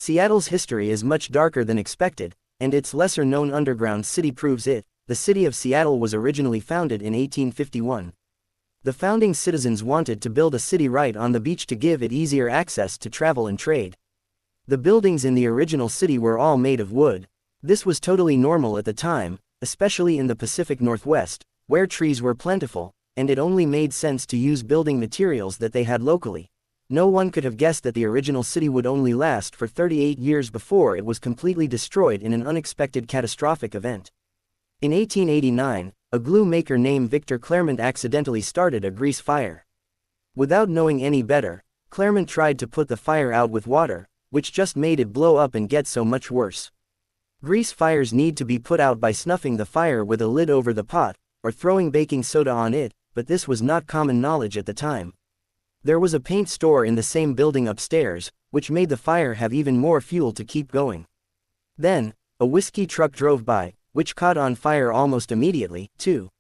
Seattle's history is much darker than expected, and its lesser-known underground city proves it. The city of Seattle was originally founded in 1851. The founding citizens wanted to build a city right on the beach to give it easier access to travel and trade. The buildings in the original city were all made of wood. This was totally normal at the time, especially in the Pacific Northwest, where trees were plentiful, and it only made sense to use building materials that they had locally. No one could have guessed that the original city would only last for 38 years before it was completely destroyed in an unexpected catastrophic event. In 1889, a glue maker named Victor Claremont accidentally started a grease fire. Without knowing any better, Claremont tried to put the fire out with water, which just made it blow up and get so much worse. Grease fires need to be put out by snuffing the fire with a lid over the pot, or throwing baking soda on it, but this was not common knowledge at the time. There was a paint store in the same building upstairs, which made the fire have even more fuel to keep going. Then, a whiskey truck drove by, which caught on fire almost immediately, too.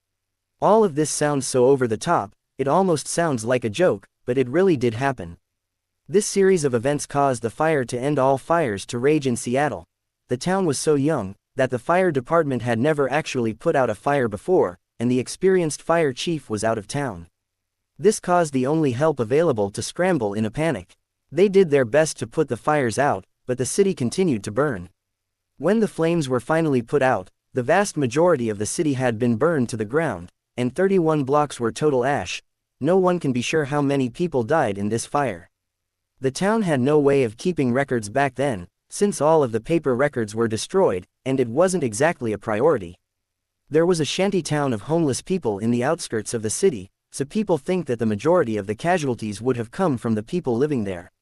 All of this sounds so over the top, it almost sounds like a joke, but it really did happen. This series of events caused the fire to end all fires to rage in Seattle. The town was so young, that the fire department had never actually put out a fire before, and the experienced fire chief was out of town. This caused the only help available to scramble in a panic. They did their best to put the fires out, but the city continued to burn. When the flames were finally put out, the vast majority of the city had been burned to the ground, and 31 blocks were total ash. No one can be sure how many people died in this fire. The town had no way of keeping records back then, since all of the paper records were destroyed, and it wasn't exactly a priority. There was a shanty town of homeless people in the outskirts of the city, so people think that the majority of the casualties would have come from the people living there.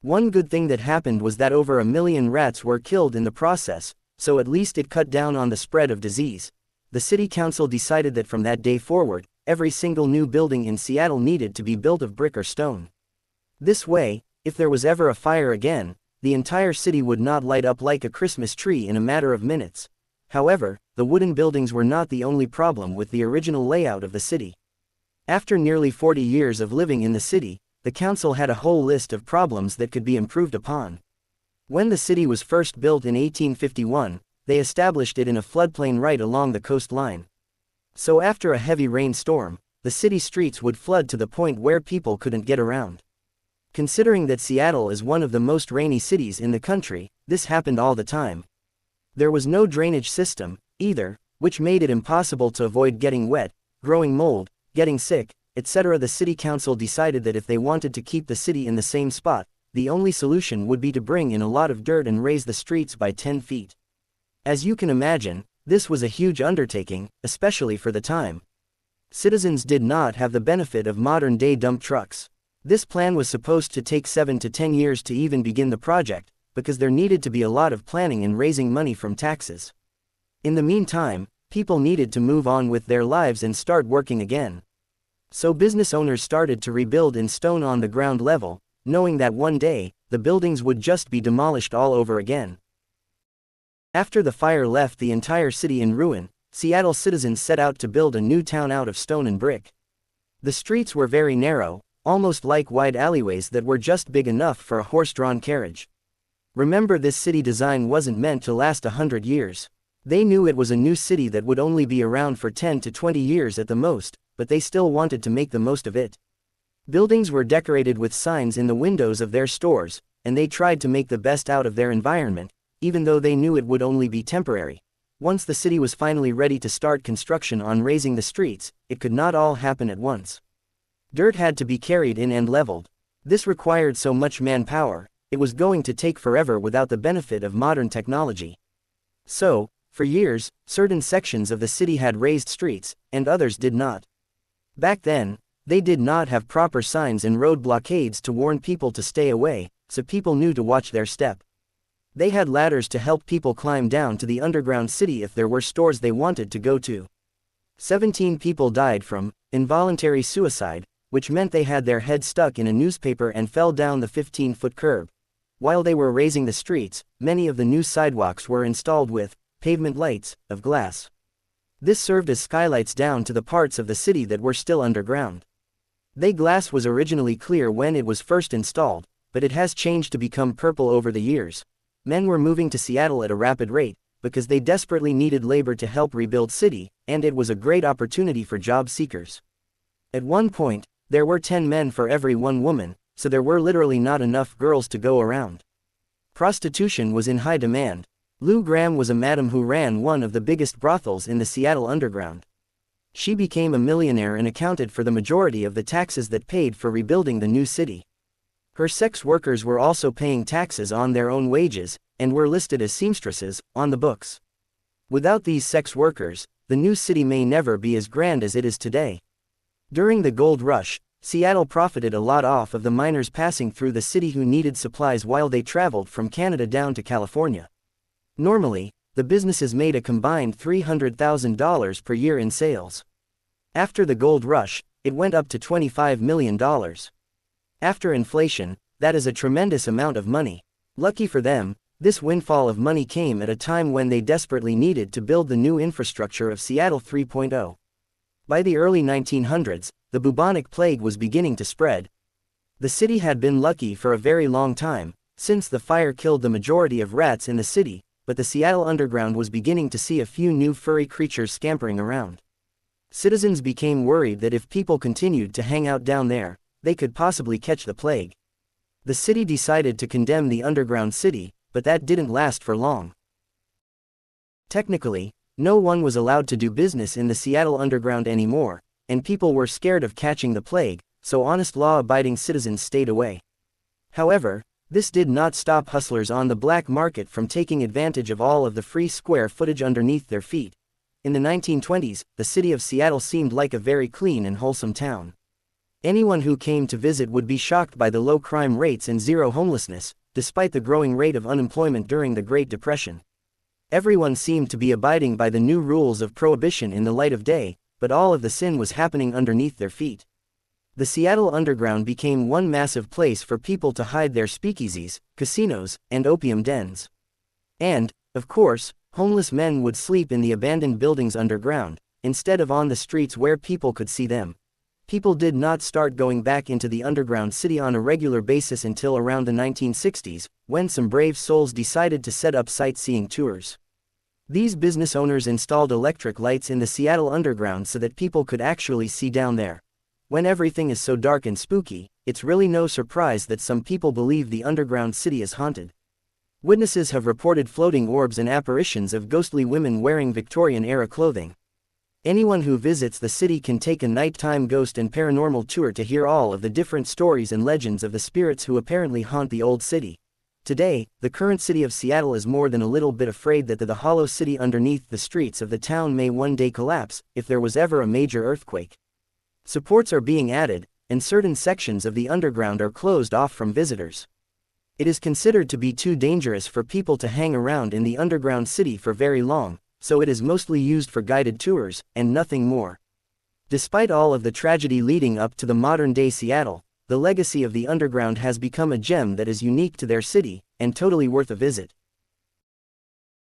One good thing that happened was that over 1 million rats were killed in the process, so at least it cut down on the spread of disease. The city council decided that from that day forward, every single new building in Seattle needed to be built of brick or stone. This way, if there was ever a fire again, the entire city would not light up like a Christmas tree in a matter of minutes. However, the wooden buildings were not the only problem with the original layout of the city. After nearly 40 years of living in the city, the council had a whole list of problems that could be improved upon. When the city was first built in 1851, they established it in a floodplain right along the coastline. So after a heavy rainstorm, the city streets would flood to the point where people couldn't get around. Considering that Seattle is one of the most rainy cities in the country, this happened all the time. There was no drainage system, either, which made it impossible to avoid getting wet, growing mold, getting sick, etc. The city council decided that if they wanted to keep the city in the same spot, the only solution would be to bring in a lot of dirt and raise the streets by 10 feet. As you can imagine, this was a huge undertaking, especially for the time. Citizens did not have the benefit of modern-day dump trucks. This plan was supposed to take 7 to 10 years to even begin the project, because there needed to be a lot of planning and raising money from taxes. In the meantime, people needed to move on with their lives and start working again. So business owners started to rebuild in stone on the ground level, knowing that one day, the buildings would just be demolished all over again. After the fire left the entire city in ruin, Seattle citizens set out to build a new town out of stone and brick. The streets were very narrow, almost like wide alleyways that were just big enough for a horse-drawn carriage. Remember, this city design wasn't meant to last 100 years. They knew it was a new city that would only be around for 10 to 20 years at the most, but they still wanted to make the most of it. Buildings were decorated with signs in the windows of their stores, and they tried to make the best out of their environment, even though they knew it would only be temporary. Once the city was finally ready to start construction on raising the streets, it could not all happen at once. Dirt had to be carried in and leveled. This required so much manpower, it was going to take forever without the benefit of modern technology. So, for years, certain sections of the city had raised streets, and others did not. Back then, they did not have proper signs and road blockades to warn people to stay away, so people knew to watch their step. They had ladders to help people climb down to the underground city if there were stores they wanted to go to. 17 people died from involuntary suicide, which meant they had their head stuck in a newspaper and fell down the 15-foot curb. While they were raising the streets, many of the new sidewalks were installed with pavement lights of glass. This served as skylights down to the parts of the city that were still underground. The glass was originally clear when it was first installed, but it has changed to become purple over the years. Men were moving to Seattle at a rapid rate, because they desperately needed labor to help rebuild city, and it was a great opportunity for job seekers. At one point, there were 10 men for every 1 woman, so there were literally not enough girls to go around. Prostitution was in high demand. Lou Graham was a madam who ran one of the biggest brothels in the Seattle underground. She became a millionaire and accounted for the majority of the taxes that paid for rebuilding the new city. Her sex workers were also paying taxes on their own wages, and were listed as seamstresses on the books. Without these sex workers, the new city may never be as grand as it is today. During the gold rush, Seattle profited a lot off of the miners passing through the city who needed supplies while they traveled from Canada down to California. Normally, the businesses made a combined $300,000 per year in sales. After the gold rush, it went up to $25 million. After inflation, that is a tremendous amount of money. Lucky for them, this windfall of money came at a time when they desperately needed to build the new infrastructure of Seattle 3.0. By the early 1900s, the bubonic plague was beginning to spread. The city had been lucky for a very long time, since the fire killed the majority of rats in the city, but the Seattle underground was beginning to see a few new furry creatures scampering around. Citizens became worried that if people continued to hang out down there, they could possibly catch the plague. The city decided to condemn the underground city, but that didn't last for long. Technically, no one was allowed to do business in the Seattle underground anymore, and people were scared of catching the plague, so honest law-abiding citizens stayed away. However, this did not stop hustlers on the black market from taking advantage of all of the free square footage underneath their feet. In the 1920s, the city of Seattle seemed like a very clean and wholesome town. Anyone who came to visit would be shocked by the low crime rates and zero homelessness, despite the growing rate of unemployment during the Great Depression. Everyone seemed to be abiding by the new rules of prohibition in the light of day, but all of the sin was happening underneath their feet. The Seattle underground became one massive place for people to hide their speakeasies, casinos, and opium dens. And, of course, homeless men would sleep in the abandoned buildings underground, instead of on the streets where people could see them. People did not start going back into the underground city on a regular basis until around the 1960s, when some brave souls decided to set up sightseeing tours. These business owners installed electric lights in the Seattle underground so that people could actually see down there. When everything is so dark and spooky, it's really no surprise that some people believe the underground city is haunted. Witnesses have reported floating orbs and apparitions of ghostly women wearing Victorian-era clothing. Anyone who visits the city can take a nighttime ghost and paranormal tour to hear all of the different stories and legends of the spirits who apparently haunt the old city. Today, the current city of Seattle is more than a little bit afraid that the hollow city underneath the streets of the town may one day collapse, if there was ever a major earthquake. Supports are being added, and certain sections of the underground are closed off from visitors. It is considered to be too dangerous for people to hang around in the underground city for very long, so it is mostly used for guided tours, and nothing more. Despite all of the tragedy leading up to the modern-day Seattle, the legacy of the underground has become a gem that is unique to their city, and totally worth a visit.